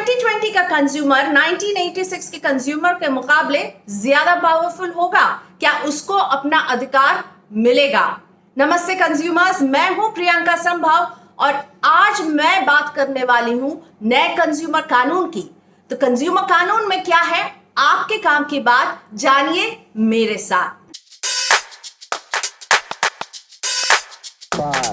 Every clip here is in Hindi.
2020 का कंज्यूमर 1986 के कंज्यूमर के मुकाबले ज्यादा पावरफुल होगा? क्या उसको अपना अधिकार मिलेगा? नमस्ते कंज्यूमर्स, मैं हूं प्रियंका संभव और आज मैं बात करने वाली हूं नए कंज्यूमर कानून की। तो कंज्यूमर कानून में क्या है, आपके काम की बात जानिए मेरे साथ।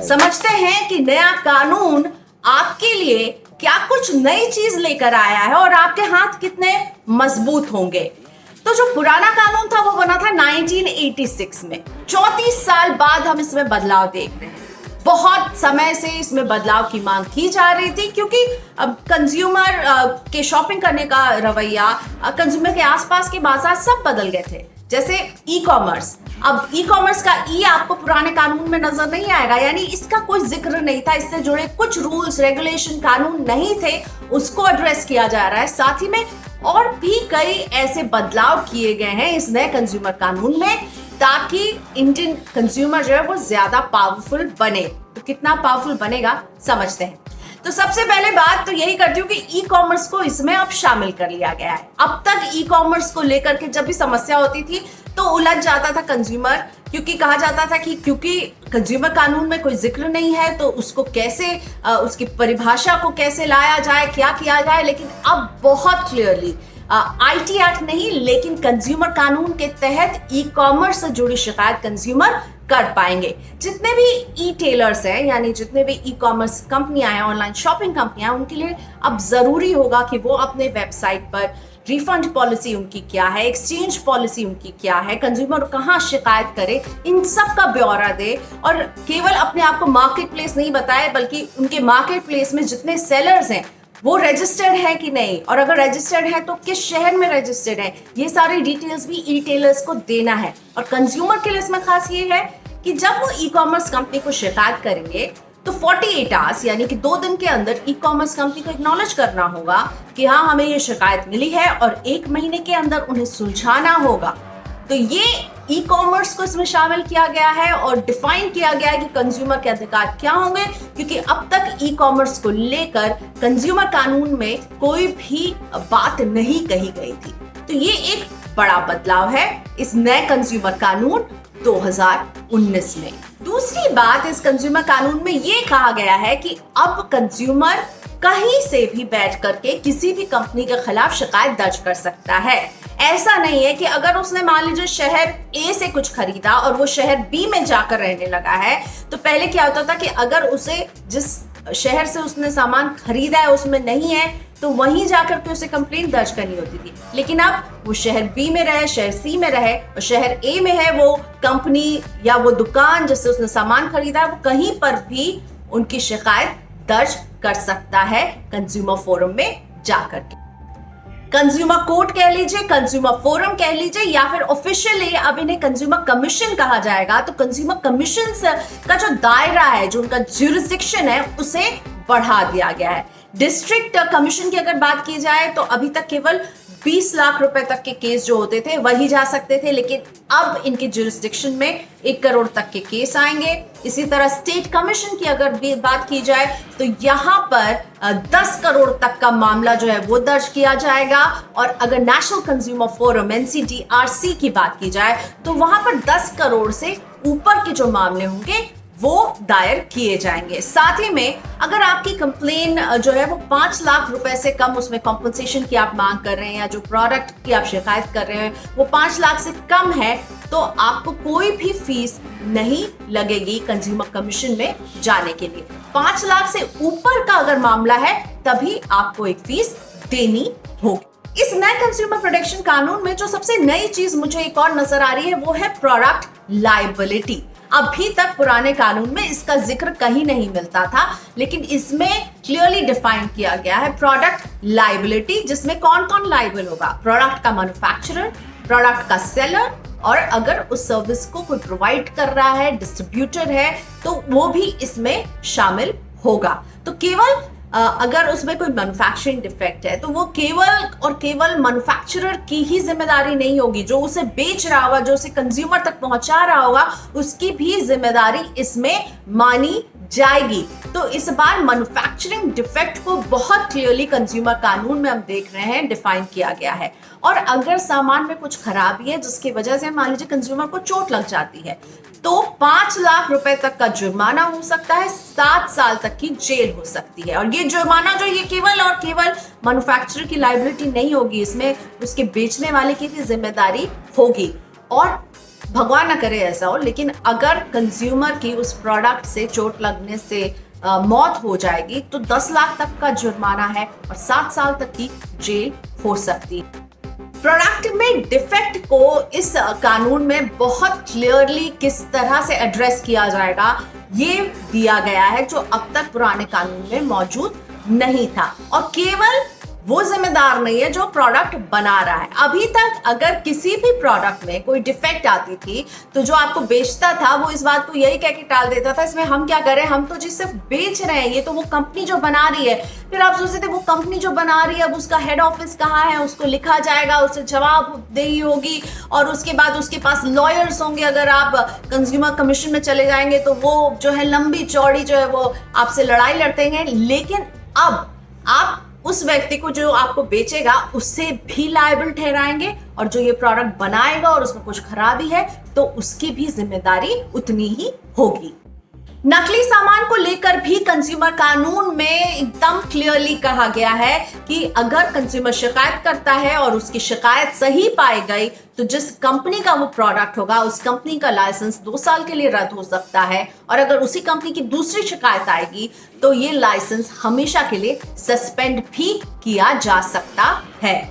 समझते हैं कि नया कानून आपके लिए क्या कुछ नई चीज लेकर आया है और आपके हाथ कितने मजबूत होंगे। तो जो पुराना कानून था वो बना था 1986 में। 34 साल बाद हम इसमें बदलाव देख रहे हैं। बहुत समय से इसमें बदलाव की मांग की जा रही थी क्योंकि अब कंज्यूमर के शॉपिंग करने का रवैया, कंज्यूमर के आसपास के बाजार सब बदल गए थे। जैसे ई कॉमर्स, अब ई कॉमर्स का ई आपको पुराने कानून में नजर नहीं आएगा, यानी इसका कोई जिक्र नहीं था। इससे जुड़े कुछ रूल्स, रेगुलेशन, कानून नहीं थे, उसको एड्रेस किया जा रहा है। साथ ही में और भी कई ऐसे बदलाव किए गए हैं इस नए कंज्यूमर कानून में ताकि इंडियन कंज्यूमर जो है वो ज्यादा पावरफुल बने। तो कितना पावरफुल बनेगा समझते हैं। तो सबसे पहले बात तो यही करती हूँ कि ई कॉमर्स को इसमें अब शामिल कर लिया गया है। अब तक ई कॉमर्स को लेकर के जब भी समस्या होती थी तो उलझ जाता था कंज्यूमर, क्योंकि कहा जाता था कि क्योंकि कंज्यूमर कानून में कोई जिक्र नहीं है तो उसको कैसे, उसकी परिभाषा को कैसे लाया जाए, क्या किया जाए। लेकिन अब बहुत क्लियरली आईटी एक्ट नहीं लेकिन कंज्यूमर कानून के तहत ई कॉमर्स से जुड़ी शिकायत कंज्यूमर कर पाएंगे। जितने भी ई टेलर्स हैं, यानी जितने भी ई कॉमर्स कंपनियां हैं, ऑनलाइन शॉपिंग कंपनियां, उनके लिए अब जरूरी होगा कि वो अपने वेबसाइट पर रिफंड पॉलिसी उनकी क्या है, एक्सचेंज पॉलिसी उनकी क्या है, कंज्यूमर कहाँ शिकायत करे, इन सब का ब्यौरा दे। और केवल अपने आप को मार्केट प्लेस नहीं बताए बल्कि उनके मार्केट प्लेस में जितने सेलर्स हैं वो रजिस्टर्ड है कि नहीं, और अगर रजिस्टर्ड है तो किस शहर में रजिस्टर्ड है, ये सारी डिटेल्स भी ई टेलर्स को देना है। और कंज्यूमर के लिए इसमें खास ये है कि जब वो ई कॉमर्स कंपनी को शिकायत करेंगे तो 48 आवर्स यानी कि 2 दिन के अंदर ई कॉमर्स कंपनी को एक्नॉलेज करना होगा कि हाँ हमें ये शिकायत मिली है, और 1 महीने के अंदर उन्हें सुलझाना होगा। तो ये ई कॉमर्स को इसमें शामिल किया गया है और डिफाइन किया गया है कि कंज्यूमर के अधिकार क्या होंगे, क्योंकि अब तक ई कॉमर्स को लेकर कंज्यूमर कानून में कोई भी बात नहीं कही गई थी। तो ये एक बड़ा बदलाव है इस नए कंज्यूमर कानून 2019 में। दूसरी बात, इस कंज्यूमर कानून में ये कहा गया है कि अब कंज्यूमर कहीं से भी बैठ करके किसी भी कंपनी के खिलाफ शिकायत दर्ज कर सकता है। ऐसा नहीं है कि अगर उसने मान लीजिए शहर ए से कुछ खरीदा और वो शहर बी में जाकर रहने लगा है, तो पहले क्या होता था कि अगर उसे जिस शहर से उसने सामान खरीदा है उसमें नहीं है तो वहीं जाकर के उसे कंप्लेंट दर्ज करनी होती थी। लेकिन अब वो शहर बी में रहे, शहर सी में रहे और शहर ए में है वो कंपनी या वो दुकान जिससे उसने सामान खरीदा है, वो कहीं पर भी उनकी शिकायत दर्ज कर सकता है कंज्यूमर फोरम में जाकर के। कंज्यूमर कोर्ट कह लीजिए, कंज्यूमर फोरम कह लीजिए, या फिर ऑफिशियली अब इन्हें कंज्यूमर कमीशन कहा जाएगा। तो कंज्यूमर कमीशन का जो दायरा है, जो उनका ज्यूरिसडिक्शन है, उसे बढ़ा दिया गया है। डिस्ट्रिक्ट कमीशन की अगर बात की जाए तो अभी तक केवल 20 लाख रुपए तक के केस जो होते थे वही जा सकते थे, लेकिन अब इनके ज्यूरिसडिक्शन में 1 करोड़ तक के केस आएंगे। इसी तरह स्टेट कमीशन की अगर बात की जाए तो यहाँ पर 10 करोड़ तक का मामला जो है वो दर्ज किया जाएगा। और अगर नेशनल कंज्यूमर फोरम NCDRC की बात की जाए तो वहां पर 10 करोड़ से ऊपर के जो मामले होंगे वो दायर किए जाएंगे। साथ ही में अगर आपकी कंप्लेन जो है वो 5 लाख रुपए से कम, उसमें कॉम्पनसेशन की आप मांग कर रहे हैं या जो प्रोडक्ट की आप शिकायत कर रहे हैं वो 5 लाख से कम है, तो आपको कोई भी फीस नहीं लगेगी कंज्यूमर कमीशन में जाने के लिए। 5 लाख से ऊपर का अगर मामला है तभी आपको एक फीस देनी होगी। इस नए कंज्यूमर प्रोटेक्शन कानून में जो सबसे नई चीज मुझे एक और नजर आ रही है वो है प्रोडक्ट लायबिलिटी। अभी तक पुराने कानून में इसका जिक्र कहीं नहीं मिलता था, लेकिन इसमें क्लियरली डिफाइन किया गया है प्रोडक्ट लायबिलिटी, जिसमें कौन कौन लायबल होगा। प्रोडक्ट का मैन्युफैक्चरर, प्रोडक्ट का सेलर, और अगर उस सर्विस को कोई प्रोवाइड कर रहा है, डिस्ट्रीब्यूटर है, तो वो भी इसमें शामिल होगा। तो केवल अगर उसमें कोई मैन्युफैक्चरिंग डिफेक्ट है तो वो केवल और केवल मैन्युफैक्चरर की ही जिम्मेदारी नहीं होगी, जो उसे बेच रहा होगा, जो उसे कंज्यूमर तक पहुंचा रहा होगा, उसकी भी जिम्मेदारी इसमें मानी जाएगी। तो इस बार मैन्युफैक्चरिंग डिफेक्ट को बहुत क्लियरली कंज्यूमर कानून में हम देख रहे हैं डिफाइन किया गया है। और अगर सामान में कुछ खराबी है जिसकी वजह से मान लीजिए कंज्यूमर को चोट लग जाती है तो 5 लाख रुपए तक का जुर्माना हो सकता है, 7 साल तक की जेल हो सकती है। और ये जुर्माना जो ये केवल और केवल मैन्युफैक्चरर की लायबिलिटी नहीं होगी, इसमें उसके बेचने वाले की भी जिम्मेदारी होगी। और भगवान ना करे ऐसा हो, लेकिन अगर कंज्यूमर की उस प्रोडक्ट से चोट लगने से मौत हो जाएगी तो 10 लाख तक का जुर्माना है और 7 साल तक की जेल हो सकती है। प्रोडक्ट में डिफेक्ट को इस कानून में बहुत क्लियरली किस तरह से एड्रेस किया जाएगा ये दिया गया है, जो अब तक पुराने कानून में मौजूद नहीं था। और केवल वो जिम्मेदार नहीं है जो प्रोडक्ट बना रहा है। अभी तक अगर किसी भी प्रोडक्ट में कोई डिफेक्ट आती थी तो जो आपको बेचता था वो इस बात को यही कह के टाल देता था, इसमें हम क्या करें, हम तो जी सिर्फ बेच रहे हैं, ये तो वो कंपनी जो बना रही है। फिर आप सोचते थे वो कंपनी जो बना रही है अब उसका हेड ऑफिस कहाँ है, उसको लिखा जाएगा, उससे जवाबदेही होगी और उसके बाद उसके पास लॉयर्स होंगे। अगर आप कंज्यूमर कमीशन में चले जाएंगे तो वो जो है लंबी चौड़ी जो है वो आपसे लड़ाई लड़ते हैं। लेकिन अब आप उस व्यक्ति को जो आपको बेचेगा उससे भी लायबल ठहराएंगे और जो ये प्रोडक्ट बनाएगा और उसमें कुछ खराबी है तो उसकी भी जिम्मेदारी उतनी ही होगी। नकली सामान को लेकर भी कंज्यूमर कानून में एकदम क्लियरली कहा गया है कि अगर कंज्यूमर शिकायत करता है और उसकी शिकायत सही पाई गई तो जिस कंपनी का वो प्रोडक्ट होगा उस कंपनी का लाइसेंस 2 साल के लिए रद्द हो सकता है। और अगर उसी कंपनी की दूसरी शिकायत आएगी तो ये लाइसेंस हमेशा के लिए सस्पेंड भी किया जा सकता है।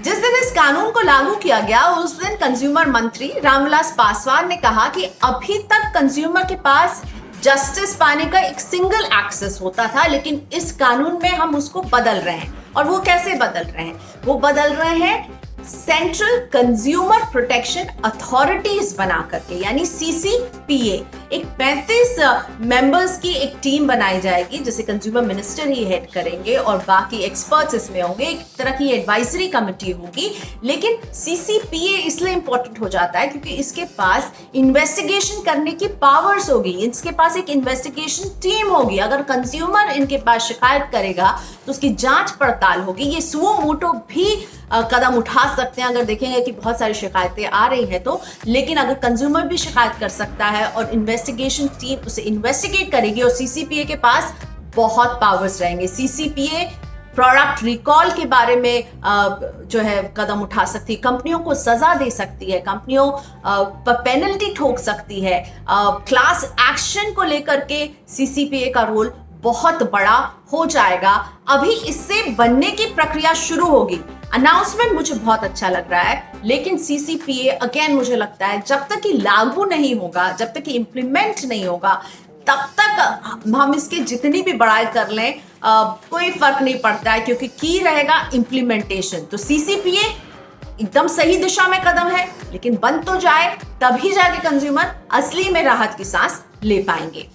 जिस दिन इस कानून को लागू किया गया उस दिन कंज्यूमर मंत्री रामविलास पासवान ने कहा कि अभी तक कंज्यूमर के पास जस्टिस पाने का एक सिंगल एक्सेस होता था, लेकिन इस कानून में हम उसको बदल रहे हैं। और वो कैसे बदल रहे हैं? वो बदल रहे हैं सेंट्रल कंज्यूमर प्रोटेक्शन अथॉरिटीज बना करके, यानी CCPA। एक 35 मेंबर्स की एक टीम बनाई जाएगी जिसे कंज्यूमर मिनिस्टर ही हेड करेंगे और बाकी एक्सपर्ट्स इसमें होंगे। एक तरह की एडवाइजरी कमेटी होगी। लेकिन CCPA इसलिए इंपॉर्टेंट हो जाता है क्योंकि इसके पास इन्वेस्टिगेशन करने की पावर्स होगी, इसके पास एक इन्वेस्टिगेशन टीम होगी। अगर कंज्यूमर इनके पास शिकायत करेगा तो उसकी जांच पड़ताल होगी। ये सुओ मोटो भी कदम उठा सकते हैं अगर देखेंगे कि बहुत सारी शिकायतें आ रही हैं तो। लेकिन अगर कंज्यूमर भी शिकायत कर सकता है और इन्वेस्टिगेशन टीम उसे इन्वेस्टिगेट करेगी और CCPA के पास बहुत पावर्स रहेंगे। CCPA प्रोडक्ट रिकॉल के बारे में जो है कदम उठा सकती है, कंपनियों को सजा दे सकती है, कंपनियों पर पेनल्टी ठोक सकती है। क्लास एक्शन को लेकर के CCPA का रोल बहुत बड़ा हो जाएगा। अभी इससे बनने की प्रक्रिया शुरू होगी। अनाउंसमेंट मुझे बहुत अच्छा लग रहा है, लेकिन CCPA अगेन मुझे लगता है जब तक कि लागू नहीं होगा, जब तक कि इम्प्लीमेंट नहीं होगा, तब तक हम इसके जितनी भी बड़ाई कर लें कोई फर्क नहीं पड़ता है, क्योंकि की रहेगा इम्प्लीमेंटेशन। तो CCPA एकदम सही दिशा में कदम है, लेकिन बन तो जाए तभी जाके कंज्यूमर असली में राहत की सांस ले पाएंगे।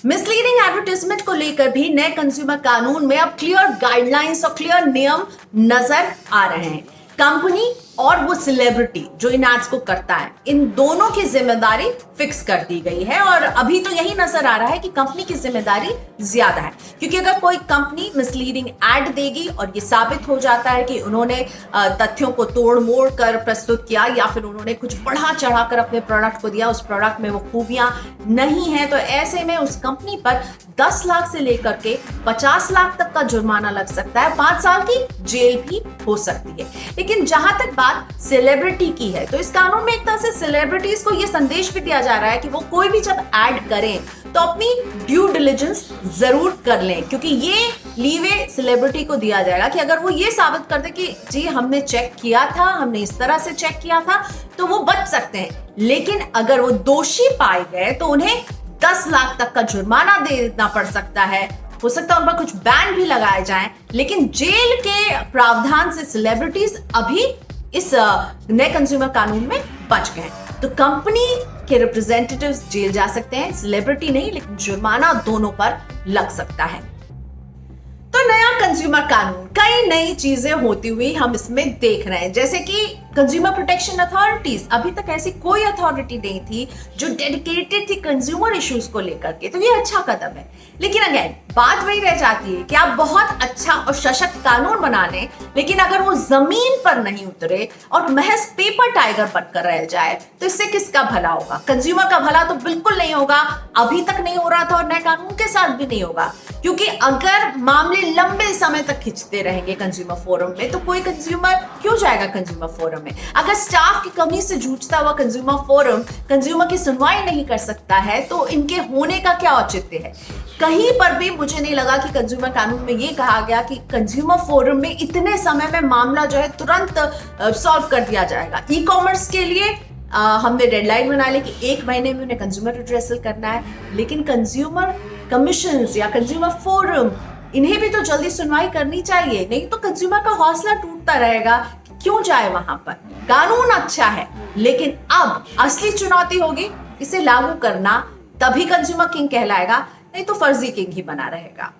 मिसलीडिंग एडवर्टाइजमेंट को लेकर भी नए कंज्यूमर कानून में अब क्लियर गाइडलाइंस और क्लियर नियम नजर आ रहे हैं। कंपनी और वो सेलिब्रिटी जो इन एड्स को करता है, इन दोनों की जिम्मेदारी फिक्स कर दी गई है। और अभी तो यही नजर आ रहा है कि कंपनी की जिम्मेदारी ज्यादा है, क्योंकि अगर कोई कंपनी मिसलीडिंग एड देगी और ये साबित हो जाता है कि उन्होंने तथ्यों को तोड़ मोड़ कर प्रस्तुत किया या फिर उन्होंने कुछ बढ़ा चढ़ा कर अपने प्रोडक्ट को दिया, उस प्रोडक्ट में वो खूबियां नहीं है, तो ऐसे में उस कंपनी पर 10 लाख से लेकर के 50 लाख तक का जुर्माना लग सकता है, 5 साल की जेल भी हो सकती है। लेकिन जहां तक बात सेलिब्रिटी की है, तो इस कानून में एक तरह से सेलिब्रिटीज को यह संदेश भी दिया जा रहा है कि वो कोई भी जब ऐड करें तो अपनी ड्यू डिलिजेंस जरूर कर लें, क्योंकि ये लीवे सेलिब्रिटी को दिया जाएगा कि अगर वो ये साबित कर दे कि जी हमने चेक किया था, हमने इस तरह से चेक किया था, तो वो बच सकते हैं। लेकिन अगर वो दोषी पाए गए तो उन्हें 10 लाख तक का जुर्माना देना पड़ सकता है, हो सकता है उन पर कुछ बैन भी लगाए जाएं। लेकिन जेल के प्रावधान से सेलिब्रिटीज अभी इस नए कंज्यूमर कानून में बच गए। तो कंपनी के रिप्रेजेंटेटिव्स जेल जा सकते हैं, सेलिब्रिटी नहीं, लेकिन जुर्माना दोनों पर लग सकता है। तो नया कंज्यूमर कानून कई नई चीजें होती हुई हम इसमें देख रहे हैं, जैसे कि कंज्यूमर प्रोटेक्शन अथॉरिटीज। अभी तक ऐसी कोई अथॉरिटी नहीं थी जो डेडिकेटेड थी कंज्यूमर इश्यूज को लेकर के, तो ये अच्छा कदम है। लेकिन अगेन बात वही रह जाती है कि आप बहुत अच्छा और सशक्त कानून बना लें, लेकिन अगर वो जमीन पर नहीं उतरे और महज पेपर टाइगर बनकर रह जाए तो इससे किसका भला होगा? कंज्यूमर का भला तो बिल्कुल नहीं होगा। अभी तक नहीं हो रहा था और नए कानून के साथ भी नहीं होगा, क्योंकि अगर मामले लंबे समय तक खिंचते रहेंगे कंज्यूमर फोरम में तो कोई कंज्यूमर क्यों जाएगा कंज्यूमर फोरम में? अगर स्टाफ की कमी से जूझता हुआ कंज्यूमर फोरम कंज्यूमर की सुनवाई नहीं कर सकता है तो इनके होने का क्या औचित्य है? कहीं पर भी मुझे नहीं लगा कि कंज्यूमर कानून में ये कहा गया कि कंज्यूमर फोरम में इतने समय में मामला जो है तुरंत सॉल्व कर दिया जाएगा। ई कॉमर्स के लिए हमने डेडलाइन बना ली कि 1 महीने में उन्हें कंज्यूमर रिड्रेसल करना है, लेकिन कंज्यूमर कमीशन या कंज्यूमर फोरम इन्हें भी तो जल्दी सुनवाई करनी चाहिए, नहीं तो कंज्यूमर का हौसला टूटता रहेगा। क्यों जाए वहां पर? कानून अच्छा है, लेकिन अब असली चुनौती होगी इसे लागू करना, तभी कंज्यूमर किंग कहलाएगा, नहीं तो फर्जी किंग ही बना रहेगा।